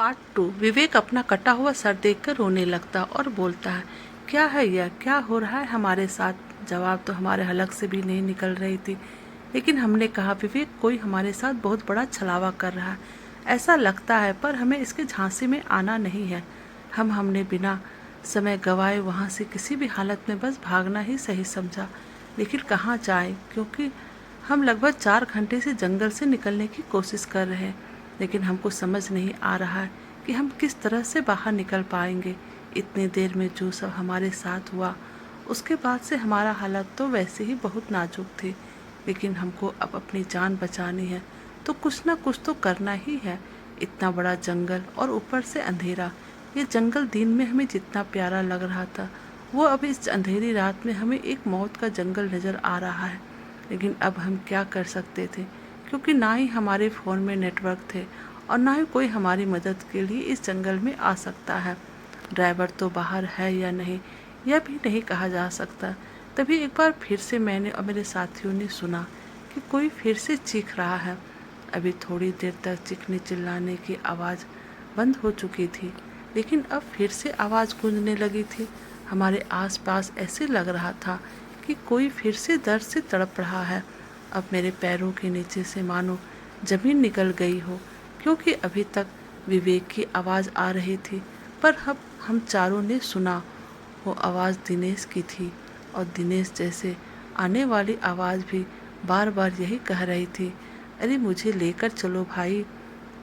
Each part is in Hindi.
पार्ट 2। विवेक अपना कटा हुआ सर देखकर रोने लगता और बोलता है, क्या है यह, क्या हो रहा है हमारे साथ। जवाब तो हमारे हलक से भी नहीं निकल रही थी, लेकिन हमने कहा, विवेक, कोई हमारे साथ बहुत बड़ा छलावा कर रहा है, ऐसा लगता है, पर हमें इसके झांसे में आना नहीं है। हमने बिना समय गंवाए वहाँ से किसी भी हालत में बस भागना ही सही समझा, लेकिन कहाँ जाएं, क्योंकि हम लगभग 4 घंटे से जंगल से निकलने की कोशिश कर रहे हैं, लेकिन हमको समझ नहीं आ रहा है कि हम किस तरह से बाहर निकल पाएंगे। इतनी देर में जो सब हमारे साथ हुआ, उसके बाद से हमारा हालत तो वैसे ही बहुत नाजुक थी, लेकिन हमको अब अपनी जान बचानी है तो कुछ ना कुछ तो करना ही है। इतना बड़ा जंगल और ऊपर से अंधेरा। ये जंगल दिन में हमें जितना प्यारा लग रहा था, वो अब इस अंधेरी रात में हमें एक मौत का जंगल नज़र आ रहा है। लेकिन अब हम क्या कर सकते थे, क्योंकि ना ही हमारे फ़ोन में नेटवर्क थे और ना ही कोई हमारी मदद के लिए इस जंगल में आ सकता है। ड्राइवर तो बाहर है या नहीं, यह भी नहीं कहा जा सकता। तभी एक बार फिर से मैंने और मेरे साथियों ने सुना कि कोई फिर से चीख रहा है। अभी थोड़ी देर तक चीखने चिल्लाने की आवाज़ बंद हो चुकी थी, लेकिन अब फिर से आवाज़ गूंजने लगी थी। हमारे आसपास ऐसे लग रहा था कि कोई फिर से दर्द से तड़प रहा है। अब मेरे पैरों के नीचे से मानो जमीन निकल गई हो, क्योंकि अभी तक विवेक की आवाज़ आ रही थी, पर अब हम चारों ने सुना वो आवाज़ दिनेश की थी, और दिनेश जैसे आने वाली आवाज़ भी बार बार यही कह रही थी, अरे मुझे लेकर चलो भाई,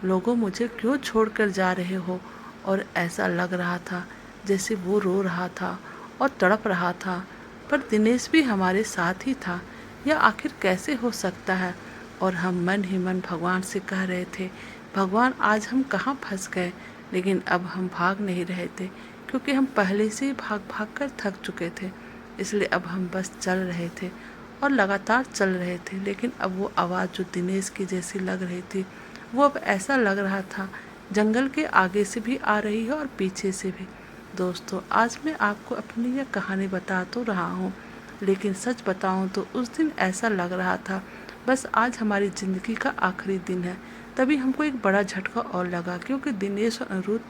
लोगों मुझे क्यों छोड़कर जा रहे हो। और ऐसा लग रहा था जैसे वो रो रहा था और तड़प रहा था, पर दिनेश भी हमारे साथ ही था। यह आखिर कैसे हो सकता है। और हम मन ही मन भगवान से कह रहे थे, भगवान आज हम कहाँ फंस गए। लेकिन अब हम भाग नहीं रहे थे, क्योंकि हम पहले से ही भाग भाग कर थक चुके थे। इसलिए अब हम बस चल रहे थे और लगातार चल रहे थे। लेकिन अब वो आवाज़ जो दिनेश की जैसी लग रही थी, वो अब ऐसा लग रहा था जंगल के आगे से भी आ रही है और पीछे से भी। दोस्तों, आज मैं आपको अपनी यह कहानी बता तो रहा हूँ, लेकिन सच बताऊँ तो उस दिन ऐसा लग रहा था बस आज हमारी ज़िंदगी का आखिरी दिन है। तभी हमको एक बड़ा झटका और लगा, क्योंकि दिनेश और अनिरुद्ध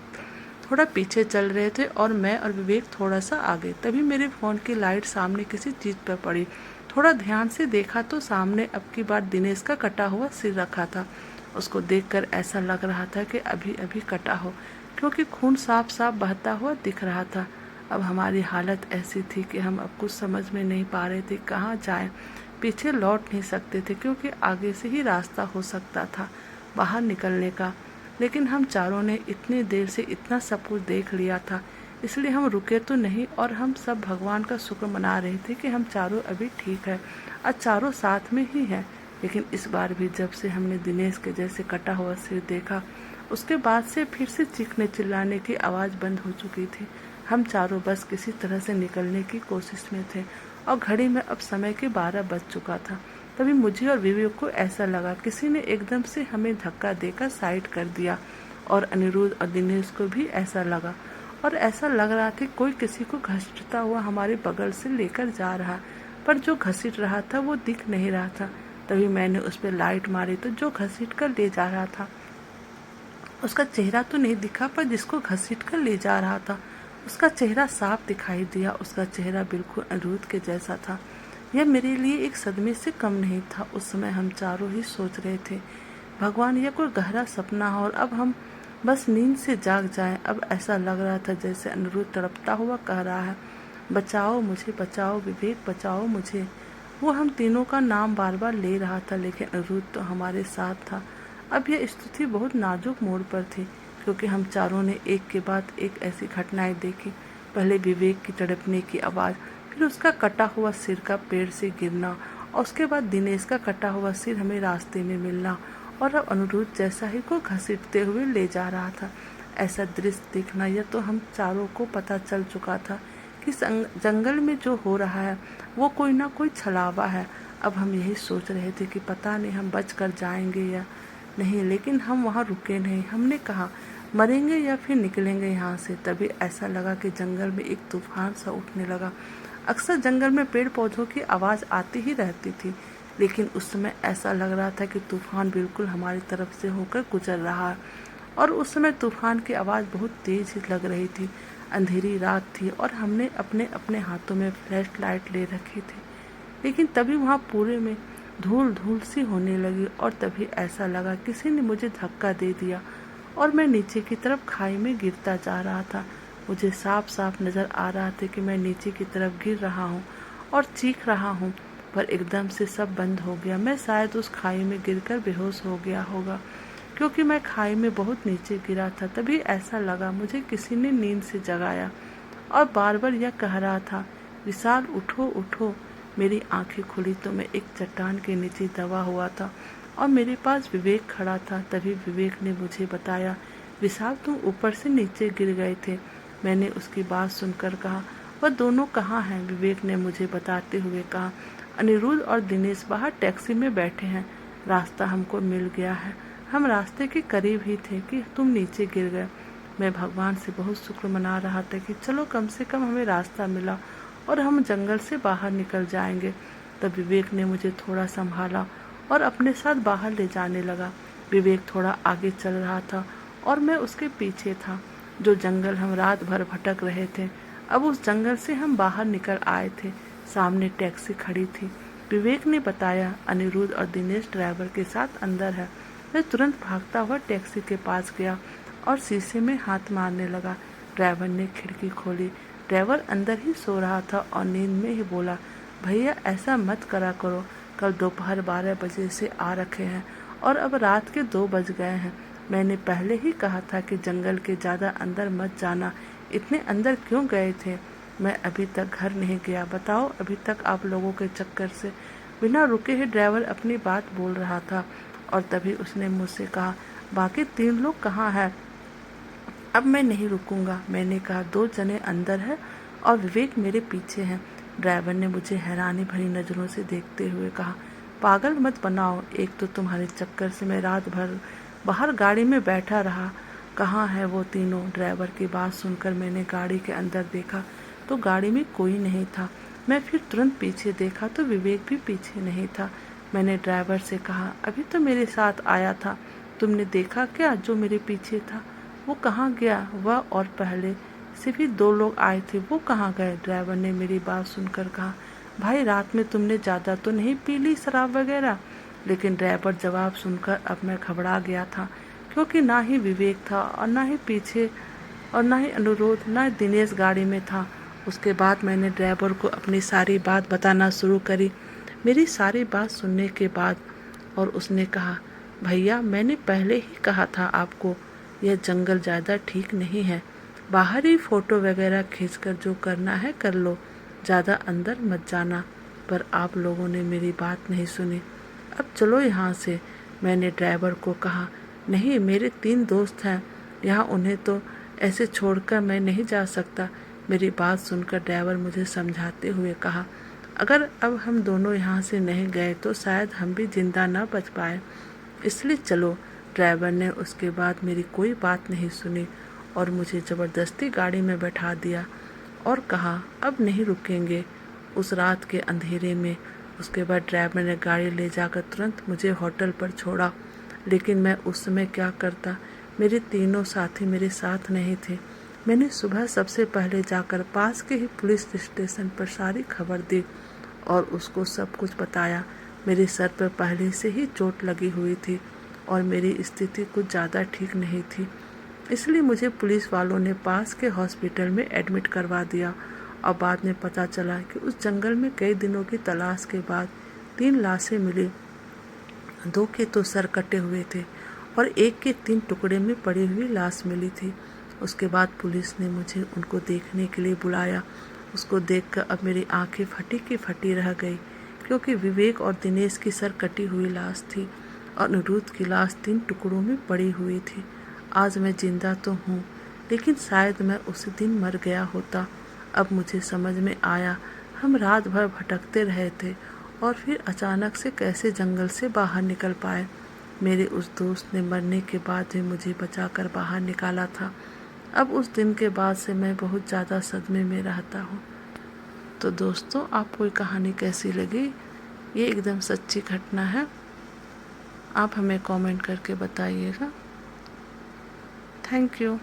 थोड़ा पीछे चल रहे थे और मैं और विवेक थोड़ा सा आगे। तभी मेरे फ़ोन की लाइट सामने किसी चीज़ पर पड़ी। थोड़ा ध्यान से देखा तो सामने अब की बार दिनेश का कटा हुआ सिर रखा था। उसको देखकर ऐसा लग रहा था कि अभी अभी कटा हो, क्योंकि खून साफ साफ बहता हुआ दिख रहा था। अब हमारी हालत ऐसी थी कि हम अब कुछ समझ में नहीं पा रहे थे कहाँ जाएं। पीछे लौट नहीं सकते थे, क्योंकि आगे से ही रास्ता हो सकता था बाहर निकलने का। लेकिन हम चारों ने इतनी देर से इतना सब कुछ देख लिया था, इसलिए हम रुके तो नहीं, और हम सब भगवान का शुक्र मना रहे थे कि हम चारों अभी ठीक है और चारों साथ में ही हैं। लेकिन इस बार भी जब से हमने दिनेश के जैसे कटा हुआ सिर देखा, उसके बाद से फिर से चीखने चिल्लाने की आवाज़ बंद हो चुकी थी। हम चारों बस किसी तरह से निकलने की कोशिश में थे, और घड़ी में अब समय के 12 बज चुका था। तभी मुझे और विवेक को ऐसा लगा किसी ने एकदम से हमें धक्का देकर साइड कर दिया, और अनिरुद्ध और दिनेश को भी ऐसा लगा, और ऐसा लग रहा था कोई किसी को घसीटता हुआ हमारे बगल से लेकर जा रहा, पर जो घसीट रहा था वो दिख नहीं रहा था। तभी मैंने उस पर लाइट मारी तो जो घसीट कर ले जा रहा था उसका चेहरा तो नहीं दिखा, पर जिसको घसीट कर ले जा रहा था उसका चेहरा साफ दिखाई दिया। उसका चेहरा बिल्कुल अनिरुद्ध के जैसा था। यह मेरे लिए एक सदमे से कम नहीं था। उस समय हम चारों ही सोच रहे थे, भगवान, यह कोई गहरा सपना हो और अब हम बस नींद से जाग जाएं। अब ऐसा लग रहा था जैसे अनिरुद्ध तड़पता हुआ कह रहा है, बचाओ मुझे, बचाओ विवेक, बचाओ मुझे। वो हम तीनों का नाम बार बार ले रहा था, लेकिन अनिरुद्ध तो हमारे साथ था। अब यह स्थिति बहुत नाजुक मोड़ पर थी, क्योंकि हम चारों ने एक के बाद एक ऐसी घटनाएं देखी। पहले विवेक की तड़पने की आवाज़, फिर उसका कटा हुआ सिर का पेड़ से गिरना, और उसके बाद दिनेश का कटा हुआ सिर हमें रास्ते में मिलना, और अब अनिरुद्ध जैसा ही को घसीटते हुए ले जा रहा था। ऐसा दृश्य देखना, यह तो हम चारों को पता चल चुका था कि जंगल में जो हो रहा है वो कोई ना कोई छलावा है। अब हम यही सोच रहे थे कि पता नहीं हम बच कर जाएंगे या नहीं, लेकिन हम वहाँ रुके नहीं। हमने कहा, मरेंगे या फिर निकलेंगे यहाँ से। तभी ऐसा लगा कि जंगल में एक तूफान सा उठने लगा। अक्सर जंगल में पेड़ पौधों की आवाज़ आती ही रहती थी, लेकिन उस समय ऐसा लग रहा था कि तूफान बिल्कुल हमारी तरफ से होकर गुजर रहा है, और उस समय तूफान की आवाज़ बहुत तेज लग रही थी। अंधेरी रात थी और हमने अपने अपने हाथों में फ्लैश लाइट ले रखी थी। लेकिन तभी वहाँ पूरे में धूल धूल सी होने लगी और तभी ऐसा लगा किसी ने मुझे धक्का दे दिया और मैं नीचे की तरफ खाई में गिरता जा रहा था। मुझे साफ साफ नज़र आ रहा था कि मैं नीचे की तरफ गिर रहा हूँ और चीख रहा हूँ, पर एकदम से सब बंद हो गया। मैं शायद उस खाई में गिरकर बेहोश हो गया होगा, क्योंकि मैं खाई में बहुत नीचे गिरा था। तभी ऐसा लगा मुझे किसी ने नींद से जगाया और बार बार यह कह रहा था, विशाल उठो उठो। मेरी आंखें खुली तो मैं एक चट्टान के नीचे दबा हुआ था और मेरे पास विवेक खड़ा था। तभी विवेक ने मुझे बताया, विशाल तुम ऊपर से नीचे गिर गए थे। मैंने उसकी बात सुनकर कहा, वह दोनों कहाँ हैं? विवेक ने मुझे बताते हुए कहा, अनिरुद्ध और दिनेश बाहर टैक्सी में बैठे हैं। रास्ता हमको मिल गया है। हम रास्ते के करीब ही थे कि तुम नीचे गिर गए। मैं भगवान से बहुत शुक्र मना रहा था कि चलो कम से कम हमें रास्ता मिला और हम जंगल से बाहर निकल जाएंगे। तब विवेक ने मुझे थोड़ा संभाला और अपने साथ बाहर ले जाने लगा। विवेक थोड़ा आगे चल रहा था और मैं उसके पीछे था। जो जंगल हम रात भर भटक रहे थे, अब उस जंगल से हम बाहर निकल आए थे। सामने टैक्सी खड़ी थी। विवेक ने बताया, अनिरुद्ध और दिनेश ड्राइवर के साथ अंदर है। मैं तुरंत भागता हुआ टैक्सी के पास गया और शीशे में हाथ मारने लगा। ड्राइवर ने खिड़की खोली। ड्राइवर अंदर ही सो रहा था और नींद में ही बोला, भैया ऐसा मत करा करो, कल दोपहर 12 बजे से आ रखे हैं और अब रात के 2 बज गए हैं। मैंने पहले ही कहा था कि जंगल के ज़्यादा अंदर मत जाना। इतने अंदर क्यों गए थे? मैं अभी तक घर नहीं गया। बताओ, अभी तक आप लोगों के चक्कर से बिना रुके ही ड्राइवर अपनी बात बोल रहा था और तभी उसने मुझसे कहा, बाकी 3 लोग कहाँ हैं? अब मैं नहीं रुकूंगा। मैंने कहा, 2 जने अंदर है और विवेक मेरे पीछे हैं। ड्राइवर ने मुझे हैरानी भरी नज़रों से देखते हुए कहा, पागल मत बनाओ। एक तो तुम्हारे चक्कर से मैं रात भर बाहर गाड़ी में बैठा रहा। कहाँ है वो तीनों? ड्राइवर की बात सुनकर मैंने गाड़ी के अंदर देखा तो गाड़ी में कोई नहीं था। मैं फिर तुरंत पीछे देखा तो विवेक भी पीछे नहीं था। मैंने ड्राइवर से कहा, अभी तो मेरे साथ आया था, तुमने देखा क्या जो मेरे पीछे था? वो कहाँ गया? वह और पहले से भी 2 लोग आए थे, वो कहाँ गए? ड्राइवर ने मेरी बात सुनकर कहा, भाई रात में तुमने ज़्यादा तो नहीं पी ली शराब वगैरह? लेकिन ड्राइवर जवाब सुनकर अब मैं घबरा गया था, क्योंकि ना ही विवेक था और ना ही पीछे और ना ही अनिरुद्ध, ना दिनेश गाड़ी में था। उसके बाद मैंने ड्राइवर को अपनी सारी बात बताना शुरू करी। मेरी सारी बात सुनने के बाद और उसने कहा, भैया मैंने पहले ही कहा था आपको, यह जंगल ज़्यादा ठीक नहीं है। बाहर ही फ़ोटो वगैरह खींचकर जो करना है कर लो, ज़्यादा अंदर मत जाना। पर आप लोगों ने मेरी बात नहीं सुनी। अब चलो यहाँ से। मैंने ड्राइवर को कहा, नहीं मेरे 3 दोस्त हैं यहाँ, उन्हें तो ऐसे छोड़कर मैं नहीं जा सकता। मेरी बात सुनकर ड्राइवर मुझे समझाते हुए कहा, अगर अब हम दोनों यहाँ से नहीं गए तो शायद हम भी जिंदा न बच पाए, इसलिए चलो। ड्राइवर ने उसके बाद मेरी कोई बात नहीं सुनी और मुझे ज़बरदस्ती गाड़ी में बैठा दिया और कहा, अब नहीं रुकेंगे उस रात के अंधेरे में। उसके बाद ड्राइवर ने गाड़ी ले जाकर तुरंत मुझे होटल पर छोड़ा। लेकिन मैं उस समय क्या करता? मेरे तीनों साथी मेरे साथ नहीं थे। मैंने सुबह सबसे पहले जाकर पास के ही पुलिस स्टेशन पर सारी खबर दी और उसको सब कुछ बताया। मेरे सर पर पहले से ही चोट लगी हुई थी और मेरी स्थिति कुछ ज़्यादा ठीक नहीं थी, इसलिए मुझे पुलिस वालों ने पास के हॉस्पिटल में एडमिट करवा दिया। और बाद में पता चला कि उस जंगल में कई दिनों की तलाश के बाद 3 लाशें मिली। 2 के तो सर कटे हुए थे और एक के 3 टुकड़े में पड़ी हुई लाश मिली थी। उसके बाद पुलिस ने मुझे उनको देखने के लिए बुलाया। उसको देखकर अब मेरी आंखें फटी की फटी रह गई, क्योंकि विवेक और दिनेश की सर कटी हुई लाश थी और अनिरुद्ध की लाश 3 टुकड़ों में पड़ी हुई थी। आज मैं जिंदा तो हूँ, लेकिन शायद मैं उसी दिन मर गया होता। अब मुझे समझ में आया, हम रात भर भटकते रहे थे और फिर अचानक से कैसे जंगल से बाहर निकल पाए। मेरे उस दोस्त ने मरने के बाद भी मुझे बचाकर बाहर निकाला था। अब उस दिन के बाद से मैं बहुत ज़्यादा सदमे में रहता हूँ। तो दोस्तों, आपको ये कहानी कैसी लगी? ये एकदम सच्ची घटना है। आप हमें कमेंट करके बताइएगा। Thank you.